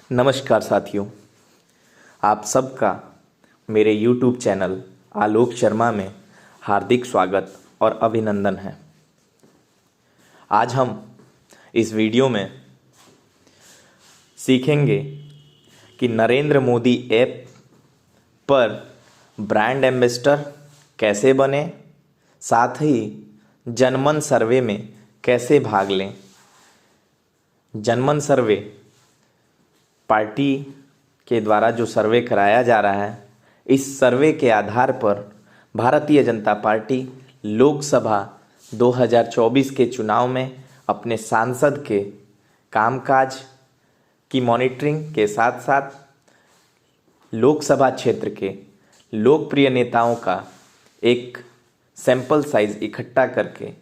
नमस्कार साथियों, आप सबका मेरे YouTube चैनल आलोक शर्मा में हार्दिक स्वागत और अभिनंदन है। आज हम इस वीडियो में सीखेंगे कि नरेंद्र मोदी ऐप पर ब्रांड एम्बेसडर कैसे बने, साथ ही जनमन सर्वे में कैसे भाग लें। जनमन सर्वे पार्टी के द्वारा जो सर्वे कराया जा रहा है, इस सर्वे के आधार पर भारतीय जनता पार्टी लोकसभा 2024 के चुनाव में अपने सांसद के कामकाज की मॉनिटरिंग के साथ साथ लोकसभा क्षेत्र के लोकप्रिय नेताओं का एक सैंपल साइज इकट्ठा करके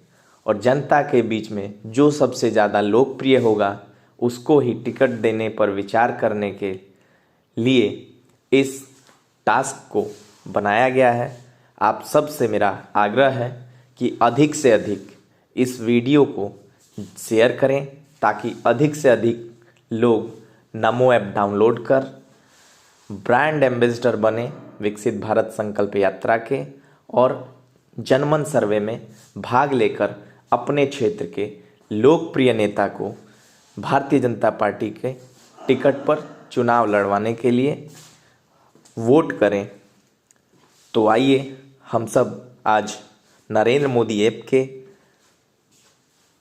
और जनता के बीच में जो सबसे ज़्यादा लोकप्रिय होगा उसको ही टिकट देने पर विचार करने के लिए इस टास्क को बनाया गया है। आप सब से मेरा आग्रह है कि अधिक से अधिक इस वीडियो को शेयर करें ताकि अधिक से अधिक लोग नमो ऐप डाउनलोड कर ब्रांड एम्बेसडर बने विकसित भारत संकल्प यात्रा के और जनमन सर्वे में भाग लेकर अपने क्षेत्र के लोकप्रिय नेता को भारतीय जनता पार्टी के टिकट पर चुनाव लड़वाने के लिए वोट करें। तो आइए हम सब आज नरेंद्र मोदी ऐप के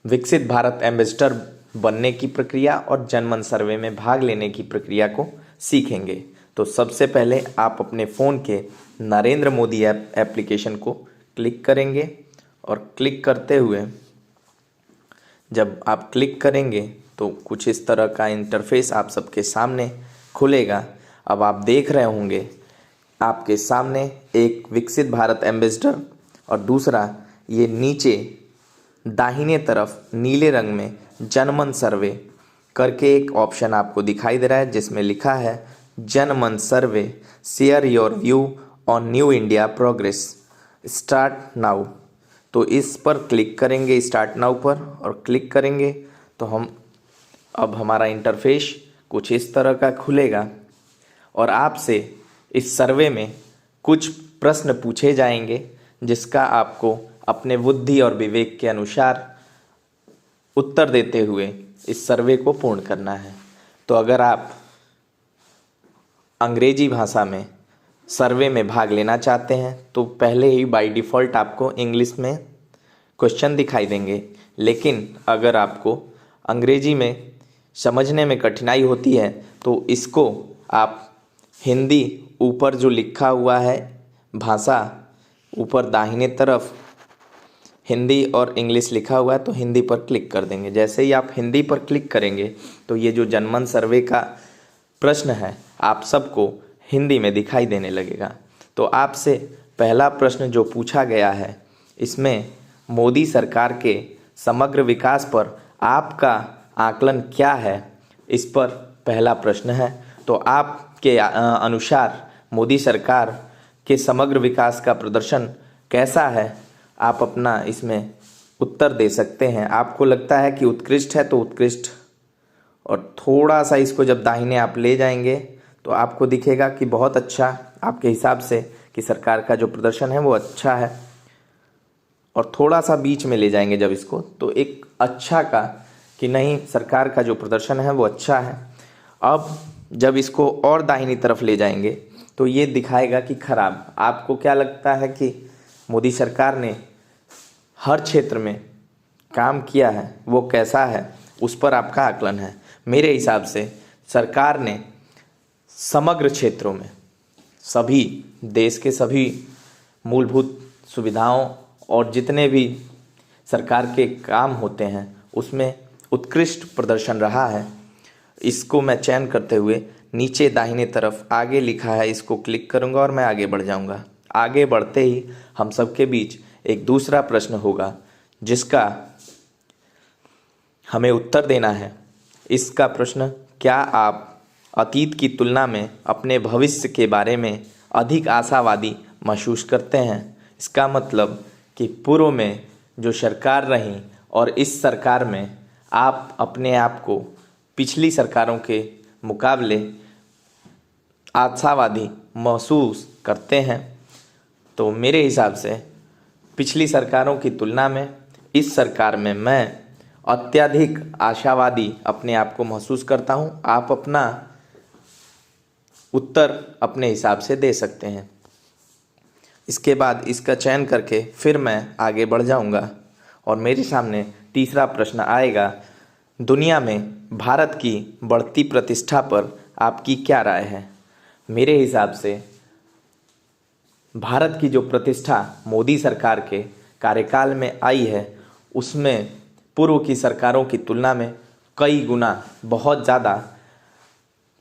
विकसित भारत एम्बेसडर बनने की प्रक्रिया और जनमन सर्वे में भाग लेने की प्रक्रिया को सीखेंगे। तो सबसे पहले आप अपने फ़ोन के नरेंद्र मोदी ऐप एप्लीकेशन को क्लिक करेंगे और क्लिक करते हुए जब आप क्लिक करेंगे तो कुछ इस तरह का इंटरफेस आप सबके सामने खुलेगा। अब आप देख रहे होंगे आपके सामने एक विकसित भारत एम्बेसडर और दूसरा ये नीचे दाहिने तरफ नीले रंग में जनमन सर्वे करके एक ऑप्शन आपको दिखाई दे रहा है जिसमें लिखा है Janman survey share your view on new India progress start now. तो इस पर क्लिक करेंगे, स्टार्ट नाउ पर, और क्लिक करेंगे तो अब हमारा इंटरफेस कुछ इस तरह का खुलेगा और आपसे इस सर्वे में कुछ प्रश्न पूछे जाएंगे जिसका आपको अपने बुद्धि और विवेक के अनुसार उत्तर देते हुए इस सर्वे को पूर्ण करना है। तो अगर आप अंग्रेजी भाषा में सर्वे में भाग लेना चाहते हैं तो पहले ही बाय डिफ़ॉल्ट आपको इंग्लिश में क्वेश्चन दिखाई देंगे, लेकिन अगर आपको अंग्रेजी में समझने में कठिनाई होती है तो इसको आप हिंदी ऊपर जो लिखा हुआ है भाषा ऊपर दाहिने तरफ हिंदी और इंग्लिश लिखा हुआ है तो हिंदी पर क्लिक कर देंगे। जैसे ही आप हिंदी पर क्लिक करेंगे तो ये जो जनमन सर्वे का प्रश्न है आप सबको हिंदी में दिखाई देने लगेगा। तो आपसे पहला प्रश्न जो पूछा गया है इसमें मोदी सरकार के समग्र विकास पर आपका आकलन क्या है, इस पर पहला प्रश्न है। तो आपके अनुसार मोदी सरकार के समग्र विकास का प्रदर्शन कैसा है, आप अपना इसमें उत्तर दे सकते हैं। आपको लगता है कि उत्कृष्ट है तो उत्कृष्ट, और थोड़ा सा इसको जब दाहिने आप ले जाएंगे तो आपको दिखेगा कि बहुत अच्छा आपके हिसाब से कि सरकार का जो प्रदर्शन है वो अच्छा है, और थोड़ा सा बीच में ले जाएंगे जब इसको तो एक अच्छा का कि नहीं सरकार का जो प्रदर्शन है वो अच्छा है। अब जब इसको और दाहिनी तरफ ले जाएंगे तो ये दिखाएगा कि खराब। आपको क्या लगता है कि मोदी सरकार ने हर क्षेत्र में काम किया है वो कैसा है, उस पर आपका आकलन है। मेरे हिसाब से सरकार ने समग्र क्षेत्रों में सभी देश के सभी मूलभूत सुविधाओं और जितने भी सरकार के काम होते हैं उसमें उत्कृष्ट प्रदर्शन रहा है। इसको मैं चयन करते हुए नीचे दाहिने तरफ आगे लिखा है इसको क्लिक करूंगा और मैं आगे बढ़ जाऊंगा। आगे बढ़ते ही हम सबके बीच एक दूसरा प्रश्न होगा जिसका हमें उत्तर देना है। इसका प्रश्न, क्या आप अतीत की तुलना में अपने भविष्य के बारे में अधिक आशावादी महसूस करते हैं? इसका मतलब कि पूर्व में जो सरकार रही और इस सरकार में आप अपने आप को पिछली सरकारों के मुकाबले आशावादी महसूस करते हैं। तो मेरे हिसाब से पिछली सरकारों की तुलना में इस सरकार में मैं अत्यधिक आशावादी अपने आप को महसूस करता हूं। आप अपना उत्तर अपने हिसाब से दे सकते हैं। इसके बाद इसका चयन करके फिर मैं आगे बढ़ जाऊंगा और मेरे सामने तीसरा प्रश्न आएगा। दुनिया में भारत की बढ़ती प्रतिष्ठा पर आपकी क्या राय है? मेरे हिसाब से भारत की जो प्रतिष्ठा मोदी सरकार के कार्यकाल में आई है उसमें पूर्व की सरकारों की तुलना में कई गुना बहुत ज़्यादा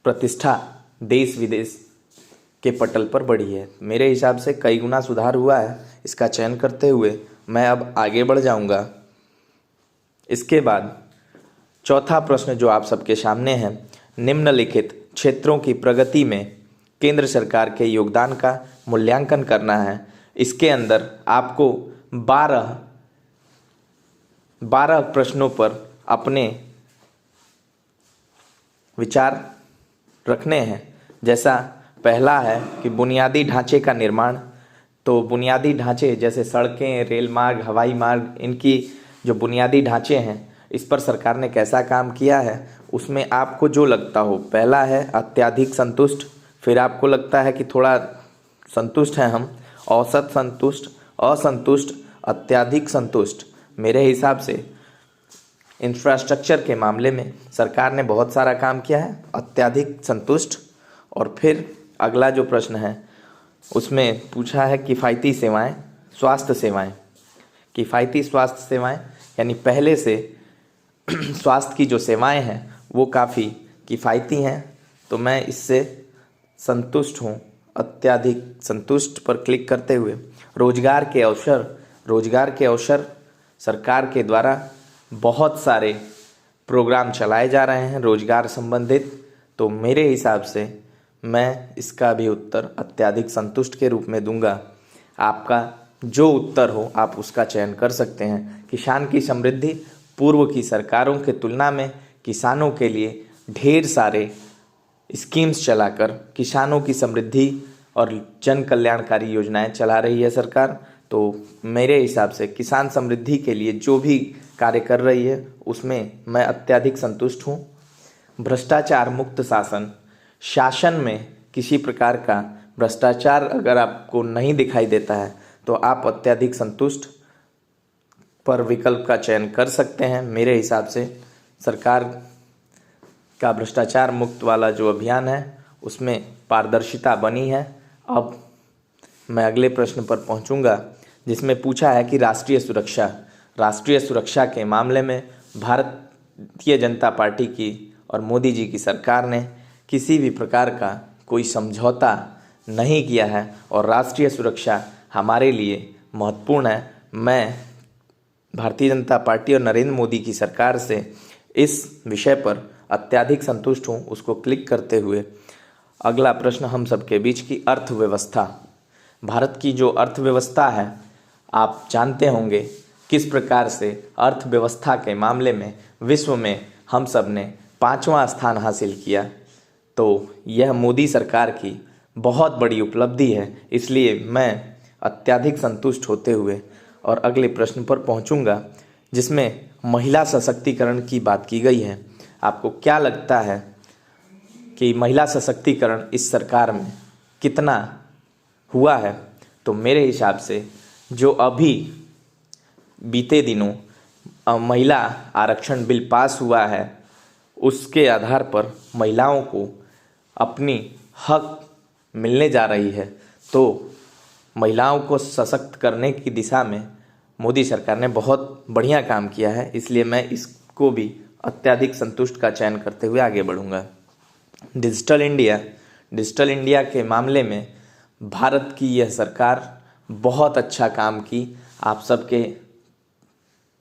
प्रतिष्ठा देश विदेश के पटल पर बढ़ी है। मेरे हिसाब से कई गुना सुधार हुआ है। इसका चयन करते हुए मैं अब आगे बढ़ जाऊंगा। इसके बाद चौथा प्रश्न जो आप सबके सामने है, निम्नलिखित क्षेत्रों की प्रगति में केंद्र सरकार के योगदान का मूल्यांकन करना है। इसके अंदर आपको 12 प्रश्नों पर अपने विचार रखने हैं। जैसा पहला है कि बुनियादी ढांचे का निर्माण। तो बुनियादी ढांचे जैसे सड़कें, रेल मार्ग, हवाई मार्ग, इनकी जो बुनियादी ढांचे हैं इस पर सरकार ने कैसा काम किया है, उसमें आपको जो लगता हो। पहला है अत्यधिक संतुष्ट, फिर आपको लगता है कि थोड़ा संतुष्ट हैं हम, औसत संतुष्ट, असंतुष्ट, अत्यधिक संतुष्ट। मेरे हिसाब से इंफ्रास्ट्रक्चर के मामले में सरकार ने बहुत सारा काम किया है, अत्यधिक संतुष्ट। और फिर अगला जो प्रश्न है उसमें पूछा है किफ़ायती सेवाएं, स्वास्थ्य सेवाएं। किफ़ायती स्वास्थ्य सेवाएं यानी पहले से स्वास्थ्य की जो सेवाएं हैं वो काफ़ी किफ़ायती हैं, तो मैं इससे संतुष्ट हूँ। अत्यधिक संतुष्ट पर क्लिक करते हुए रोजगार के अवसर सरकार के द्वारा बहुत सारे प्रोग्राम चलाए जा रहे हैं रोजगार संबंधित। तो मेरे हिसाब से मैं इसका भी उत्तर अत्यधिक संतुष्ट के रूप में दूंगा। आपका जो उत्तर हो आप उसका चयन कर सकते हैं। किसान की समृद्धि, पूर्व की सरकारों के तुलना में किसानों के लिए ढेर सारे स्कीम्स चलाकर किसानों की समृद्धि और जन कल्याणकारी योजनाएं चला रही है सरकार। तो मेरे हिसाब से किसान समृद्धि के लिए जो भी कार्य कर रही है उसमें मैं अत्यधिक संतुष्ट हूँ। भ्रष्टाचार मुक्त शासन में किसी प्रकार का भ्रष्टाचार अगर आपको नहीं दिखाई देता है तो आप अत्यधिक संतुष्ट पर विकल्प का चयन कर सकते हैं। मेरे हिसाब से सरकार का भ्रष्टाचार मुक्त वाला जो अभियान है उसमें पारदर्शिता बनी है। अब मैं अगले प्रश्न पर पहुंचूंगा जिसमें पूछा है कि राष्ट्रीय सुरक्षा के मामले में भारतीय जनता पार्टी की और मोदी जी की सरकार ने किसी भी प्रकार का कोई समझौता नहीं किया है और राष्ट्रीय सुरक्षा हमारे लिए महत्वपूर्ण है। मैं भारतीय जनता पार्टी और नरेंद्र मोदी की सरकार से इस विषय पर अत्यधिक संतुष्ट हूँ। उसको क्लिक करते हुए अगला प्रश्न हम सबके बीच की अर्थव्यवस्था। भारत की जो अर्थव्यवस्था है आप जानते होंगे किस प्रकार से अर्थव्यवस्था के मामले में विश्व में हम सब ने 5वां स्थान हासिल किया। तो यह मोदी सरकार की बहुत बड़ी उपलब्धि है, इसलिए मैं अत्यधिक संतुष्ट होते हुए और अगले प्रश्न पर पहुंचूंगा जिसमें महिला सशक्तिकरण की बात की गई है। आपको क्या लगता है कि महिला सशक्तिकरण इस सरकार में कितना हुआ है? तो मेरे हिसाब से जो अभी बीते दिनों महिला आरक्षण बिल पास हुआ है उसके आधार पर महिलाओं को अपनी हक मिलने जा रही है। तो महिलाओं को सशक्त करने की दिशा में मोदी सरकार ने बहुत बढ़िया काम किया है, इसलिए मैं इसको भी अत्यधिक संतुष्ट का चयन करते हुए आगे बढ़ूंगा। डिजिटल इंडिया के मामले में भारत की यह सरकार बहुत अच्छा काम की, आप सबके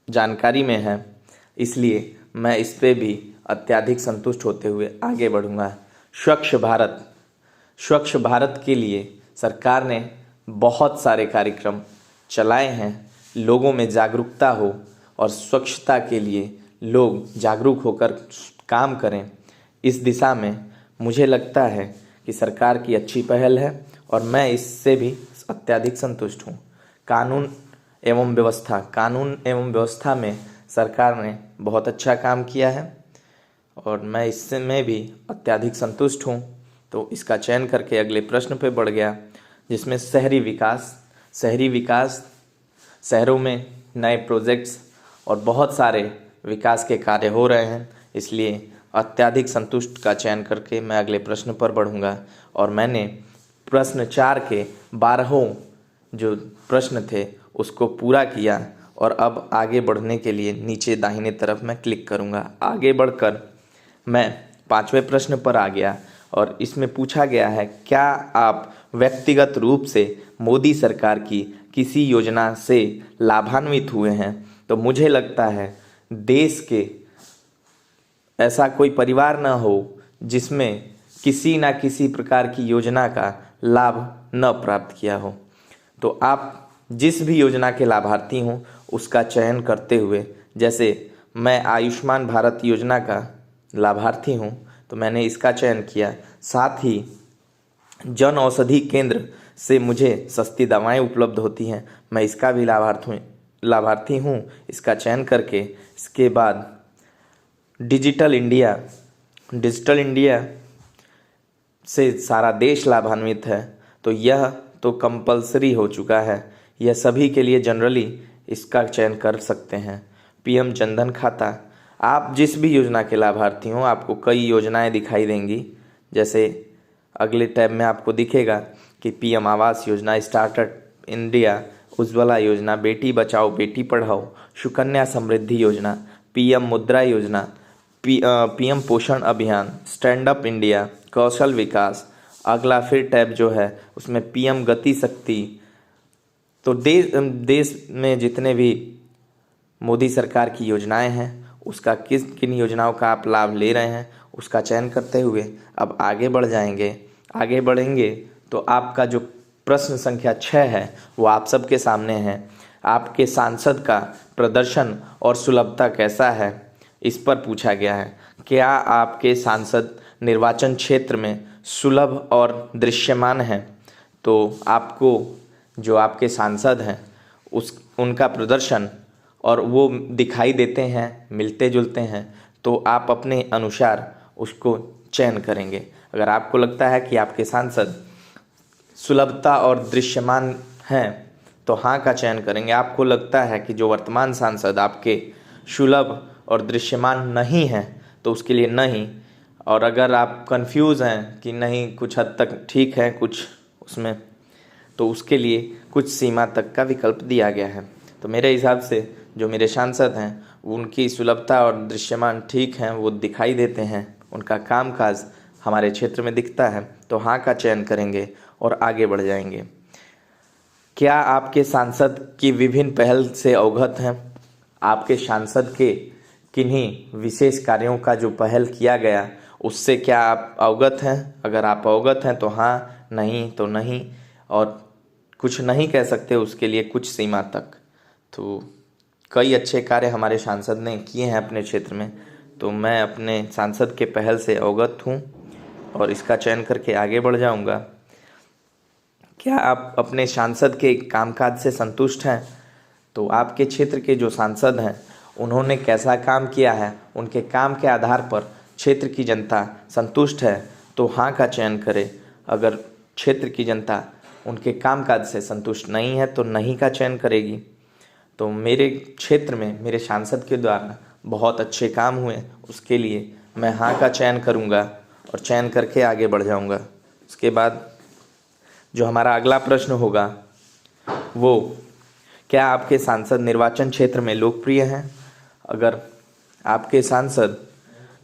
जानकारी में है, इसलिए मैं इस पे भी अत्यधिक संतुष्ट होते हुए आगे बढ़ूंगा। स्वच्छ भारत के लिए सरकार ने बहुत सारे कार्यक्रम चलाए हैं। लोगों में जागरूकता हो और स्वच्छता के लिए लोग जागरूक होकर काम करें, इस दिशा में मुझे लगता है कि सरकार की अच्छी पहल है और मैं इससे भी अत्यधिक संतुष्ट हूँ। कानून एवं व्यवस्था में सरकार ने बहुत अच्छा काम किया है और मैं इससे में भी अत्यधिक संतुष्ट हूँ। तो इसका चयन करके अगले प्रश्न पे बढ़ गया, जिसमें शहरी विकास, शहरों में नए प्रोजेक्ट्स और बहुत सारे विकास के कार्य हो रहे हैं, इसलिए अत्यधिक संतुष्ट का चयन करके मैं अगले प्रश्न पर बढ़ूंगा। और मैंने प्रश्न 4 के 12 जो प्रश्न थे उसको पूरा किया और अब आगे बढ़ने के लिए नीचे दाहिने तरफ मैं क्लिक करूंगा। आगे बढ़कर मैं 5वें प्रश्न पर आ गया और इसमें पूछा गया है, क्या आप व्यक्तिगत रूप से मोदी सरकार की किसी योजना से लाभान्वित हुए हैं? तो मुझे लगता है देश के ऐसा कोई परिवार ना हो जिसमें किसी ना किसी प्रकार की योजना का लाभ न प्राप्त किया हो। तो आप जिस भी योजना के लाभार्थी हों उसका चयन करते हुए, जैसे मैं आयुष्मान भारत योजना का लाभार्थी हूं तो मैंने इसका चयन किया। साथ ही जन औषधि केंद्र से मुझे सस्ती दवाएं उपलब्ध होती हैं, मैं इसका भी लाभार्थी हूं इसका चयन करके। इसके बाद डिजिटल इंडिया से सारा देश लाभान्वित है, तो यह तो कंपलसरी हो चुका है, यह सभी के लिए जनरली इसका चयन कर सकते हैं। पीएम जनधन खाता, आप जिस भी योजना के लाभार्थी हों आपको कई योजनाएं दिखाई देंगी, जैसे अगले टैब में आपको दिखेगा कि PM Awas Yojana, startup India, Ujjwala योजना, बेटी बचाओ बेटी पढ़ाओ, सुकन्या समृद्धि योजना, पीएम मुद्रा योजना, पीएम पोषण अभियान, स्टैंड अप इंडिया, कौशल विकास। अगला फिर टैब जो है उसमें पीएम गति शक्ति। तो देश में जितने भी मोदी सरकार की योजनाएं हैं उसका किन योजनाओं का आप लाभ ले रहे हैं उसका चयन करते हुए अब आगे बढ़ेंगे तो आपका जो प्रश्न संख्या 6 है वो आप सबके सामने है। आपके सांसद का प्रदर्शन और सुलभता कैसा है, इस पर पूछा गया है। क्या आपके सांसद निर्वाचन क्षेत्र में सुलभ और दृश्यमान हैं? तो आपको जो आपके सांसद हैं उनका प्रदर्शन और वो दिखाई देते हैं, मिलते जुलते हैं, तो आप अपने अनुसार उसको चयन करेंगे। अगर आपको लगता है कि आपके सांसद सुलभता और दृश्यमान हैं तो हाँ का चयन करेंगे। आपको लगता है कि जो वर्तमान सांसद आपके सुलभ और दृश्यमान नहीं हैं तो उसके लिए नहीं। और अगर आप कंफ्यूज हैं कि नहीं कुछ हद तक ठीक है कुछ उसमें, तो उसके लिए कुछ सीमा तक का विकल्प दिया गया है। तो मेरे हिसाब से जो मेरे सांसद हैं उनकी सुलभता और दृश्यमान ठीक हैं, वो दिखाई देते हैं, उनका कामकाज हमारे क्षेत्र में दिखता है, तो हाँ का चयन करेंगे और आगे बढ़ जाएंगे। क्या आपके सांसद की विभिन्न पहल से अवगत हैं? आपके सांसद के किन्हीं विशेष कार्यों का जो पहल किया गया उससे क्या आप अवगत हैं? अगर आप अवगत हैं तो हाँ, नहीं तो नहीं, और कुछ नहीं कह सकते उसके लिए कुछ सीमा तक। तो कई अच्छे कार्य हमारे सांसद ने किए हैं अपने क्षेत्र में, तो मैं अपने सांसद के पहल से अवगत हूँ और इसका चयन करके आगे बढ़ जाऊँगा। क्या आप अपने सांसद के कामकाज से संतुष्ट हैं? तो आपके क्षेत्र के जो सांसद हैं उन्होंने कैसा काम किया है, उनके काम के आधार पर क्षेत्र की जनता संतुष्ट है तो हाँ का चयन करें। अगर क्षेत्र की जनता उनके कामकाज से संतुष्ट नहीं है तो नहीं का चयन करेगी। तो मेरे क्षेत्र में मेरे सांसद के द्वारा बहुत अच्छे काम हुए, उसके लिए मैं हाँ का चयन करूँगा और चयन करके आगे बढ़ जाऊँगा। उसके बाद जो हमारा अगला प्रश्न होगा वो, क्या आपके सांसद निर्वाचन क्षेत्र में लोकप्रिय हैं? अगर आपके सांसद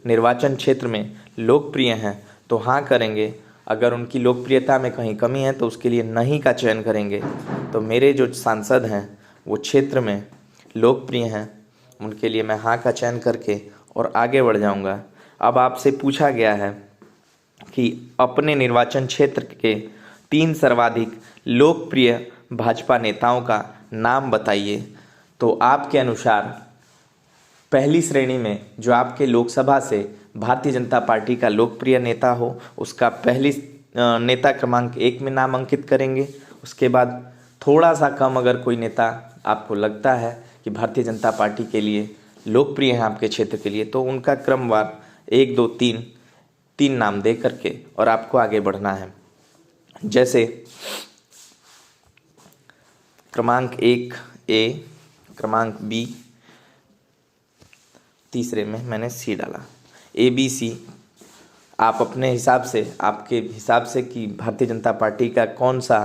निर्वाचन क्षेत्र में लोकप्रिय हैं तो हाँ करेंगे। अगर उनकी लोकप्रियता में कहीं कमी है तो उसके लिए नहीं का चयन करेंगे। तो मेरे जो सांसद हैं वो क्षेत्र में लोकप्रिय हैं, उनके लिए मैं हाँ का चयन करके और आगे बढ़ जाऊंगा। अब आपसे पूछा गया है कि अपने निर्वाचन क्षेत्र के 3 सर्वाधिक लोकप्रिय भाजपा नेताओं का नाम बताइए। तो आपके अनुसार पहली श्रेणी में जो आपके लोकसभा से भारतीय जनता पार्टी का लोकप्रिय नेता हो उसका पहली नेता क्रमांक 1 में नाम अंकित करेंगे। उसके बाद थोड़ा सा कम अगर कोई नेता आपको लगता है कि भारतीय जनता पार्टी के लिए लोकप्रिय है आपके क्षेत्र के लिए, तो उनका क्रमवार 1 2 3 नाम दे करके और आपको आगे बढ़ना है। जैसे क्रमांक 1 ए, क्रमांक बी, तीसरे में मैंने सी डाला, ए बी सी। आप अपने हिसाब से, आपके हिसाब से कि भारतीय जनता पार्टी का कौन सा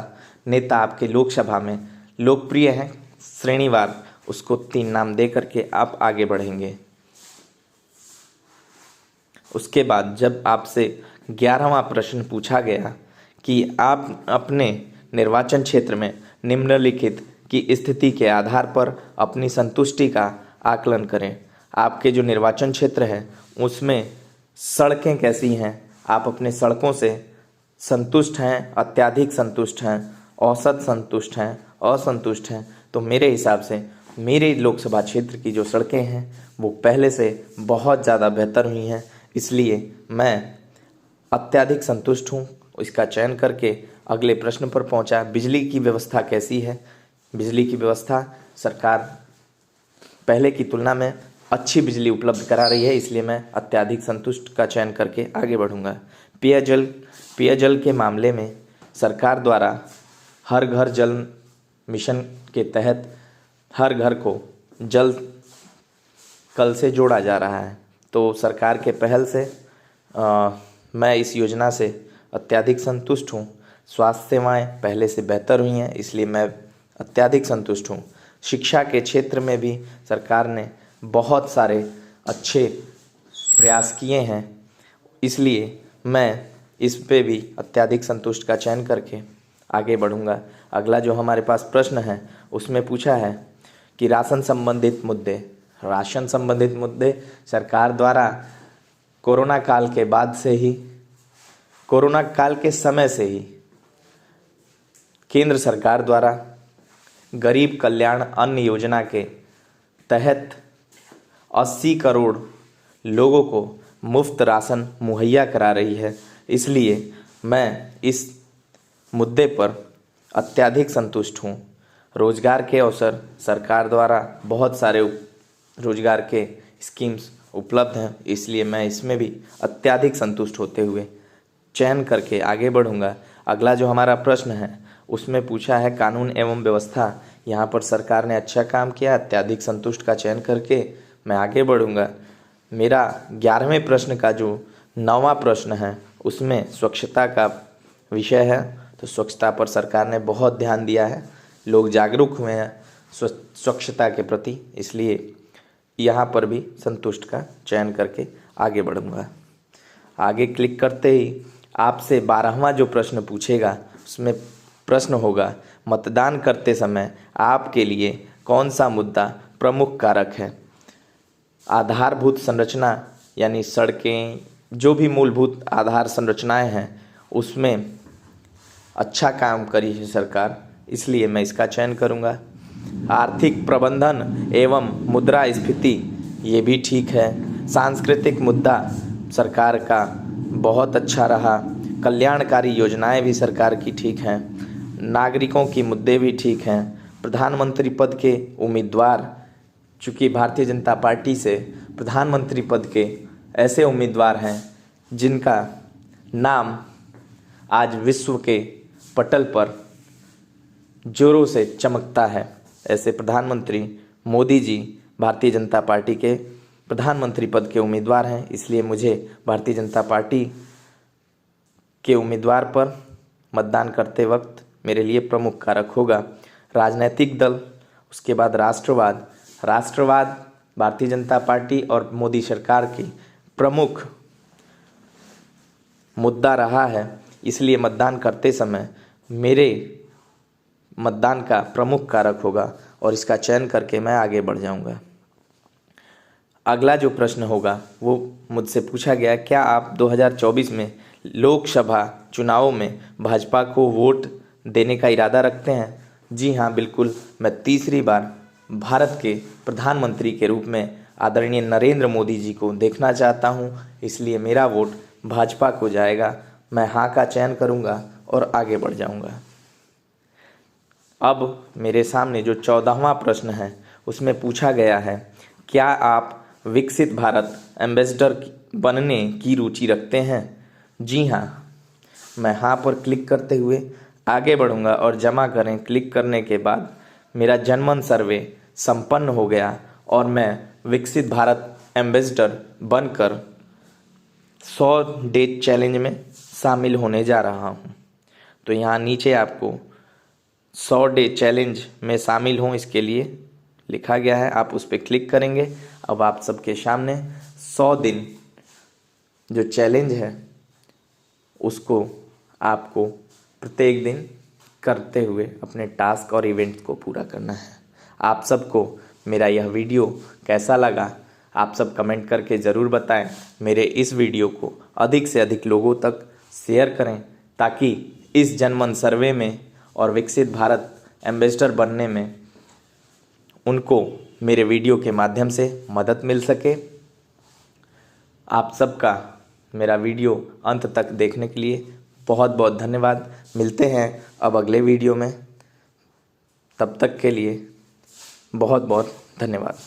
नेता आपके लोकसभा में लोकप्रिय है श्रेणीवार, उसको 3 नाम दे करके आप आगे बढ़ेंगे। उसके बाद जब आपसे 11वां प्रश्न पूछा गया कि आप अपने निर्वाचन क्षेत्र में निम्नलिखित की स्थिति के आधार पर अपनी संतुष्टि का आकलन करें। आपके जो निर्वाचन क्षेत्र है उसमें सड़कें कैसी हैं, आप अपने सड़कों से संतुष्ट हैं, अत्यधिक संतुष्ट हैं, औसत संतुष्ट हैं, असंतुष्ट हैं। तो मेरे हिसाब से मेरे लोकसभा क्षेत्र की जो सड़कें हैं वो पहले से बहुत ज़्यादा बेहतर हुई हैं, इसलिए मैं अत्यधिक संतुष्ट हूँ। इसका चयन करके अगले प्रश्न पर पहुँचा। बिजली की व्यवस्था कैसी है? बिजली की व्यवस्था सरकार पहले की तुलना में अच्छी बिजली उपलब्ध करा रही है, इसलिए मैं अत्यधिक संतुष्ट का चयन करके आगे बढ़ूंगा। पेयजल के मामले में सरकार द्वारा हर घर जल मिशन के तहत हर घर को जल कल से जोड़ा जा रहा है। तो सरकार के पहल से मैं इस योजना से अत्यधिक संतुष्ट हूँ। स्वास्थ्य सेवाएं पहले से बेहतर हुई हैं, इसलिए मैं अत्यधिक संतुष्ट हूँ। शिक्षा के क्षेत्र में भी सरकार ने बहुत सारे अच्छे प्रयास किए हैं, इसलिए मैं इस पे भी अत्यधिक संतुष्ट का चयन करके आगे बढ़ूंगा। अगला जो हमारे पास प्रश्न है उसमें पूछा है कि राशन संबंधित मुद्दे सरकार द्वारा कोरोना काल के समय से ही केंद्र सरकार द्वारा गरीब कल्याण अन्न योजना के तहत 80 करोड़ लोगों को मुफ्त राशन मुहैया करा रही है, इसलिए मैं इस मुद्दे पर अत्यधिक संतुष्ट हूँ। रोजगार के अवसर सरकार द्वारा बहुत सारे रोजगार के स्कीम्स उपलब्ध हैं, इसलिए मैं इसमें भी अत्यधिक संतुष्ट होते हुए चयन करके आगे बढ़ूंगा। अगला जो हमारा प्रश्न है उसमें पूछा है कानून एवं व्यवस्था। यहाँ पर सरकार ने अच्छा काम किया, अत्यधिक संतुष्ट का चयन करके मैं आगे बढ़ूंगा। मेरा 11वें प्रश्न का जो 9वां प्रश्न है उसमें स्वच्छता का विषय है, तो स्वच्छता पर सरकार ने बहुत ध्यान दिया है, लोग जागरूक हुए हैं स्वच्छता के प्रति, इसलिए यहाँ पर भी संतुष्ट का चयन करके आगे बढ़ूंगा। आगे क्लिक करते ही आपसे 12वां जो प्रश्न पूछेगा उसमें प्रश्न होगा मतदान करते समय आपके लिए कौन सा मुद्दा प्रमुख कारक है? आधारभूत संरचना यानी सड़कें, जो भी मूलभूत आधार संरचनाएं हैं उसमें अच्छा काम करी है सरकार, इसलिए मैं इसका चयन करूंगा। आर्थिक प्रबंधन एवं मुद्रास्फीति ये भी ठीक है। सांस्कृतिक मुद्दा सरकार का बहुत अच्छा रहा। कल्याणकारी योजनाएं भी सरकार की ठीक हैं। नागरिकों की मुद्दे भी ठीक हैं। प्रधानमंत्री पद के उम्मीदवार, चूँकि भारतीय जनता पार्टी से प्रधानमंत्री पद के ऐसे उम्मीदवार हैं जिनका नाम आज विश्व के पटल पर जोरों से चमकता है, ऐसे प्रधानमंत्री मोदी जी भारतीय जनता पार्टी के प्रधानमंत्री पद के उम्मीदवार हैं, इसलिए मुझे भारतीय जनता पार्टी के उम्मीदवार पर मतदान करते वक्त मेरे लिए प्रमुख कारक होगा। राजनीतिक दल, उसके बाद राष्ट्रवाद भारतीय जनता पार्टी और मोदी सरकार की प्रमुख मुद्दा रहा है, इसलिए मतदान करते समय मेरे मतदान का प्रमुख कारक होगा और इसका चयन करके मैं आगे बढ़ जाऊंगा। अगला जो प्रश्न होगा वो मुझसे पूछा गया, क्या आप 2024 में लोकसभा चुनावों में भाजपा को वोट देने का इरादा रखते हैं? जी हाँ, बिल्कुल। मैं तीसरी बार भारत के प्रधानमंत्री के रूप में आदरणीय नरेंद्र मोदी जी को देखना चाहता हूं, इसलिए मेरा वोट भाजपा को जाएगा। मैं हाँ का चयन करूंगा और आगे बढ़ जाऊंगा। अब मेरे सामने जो 14वां प्रश्न है उसमें पूछा गया है, क्या आप विकसित भारत एम्बेसडर बनने की रुचि रखते हैं? जी हाँ। मैं हाँ पर क्लिक करते हुए आगे बढ़ूंगा और जमा करें क्लिक करने के बाद मेरा जनमन सर्वे संपन्न हो गया और मैं विकसित भारत एम्बेसडर बनकर 100 डे चैलेंज में शामिल होने जा रहा हूँ। तो यहाँ नीचे आपको 100 डे चैलेंज में शामिल हों इसके लिए लिखा गया है, आप उस पर क्लिक करेंगे। अब आप सबके सामने 100 दिन जो चैलेंज है उसको आपको प्रत्येक दिन करते हुए अपने टास्क और इवेंट्स को पूरा करना है। आप सबको मेरा यह वीडियो कैसा लगा आप सब कमेंट करके ज़रूर बताएं। मेरे इस वीडियो को अधिक से अधिक लोगों तक शेयर करें ताकि इस जनमन सर्वे में और विकसित भारत एम्बेसडर बनने में उनको मेरे वीडियो के माध्यम से मदद मिल सके। आप सबका मेरा वीडियो अंत तक देखने के लिए बहुत बहुत धन्यवाद। मिलते हैं अब अगले वीडियो में, तब तक के लिए बहुत बहुत धन्यवाद।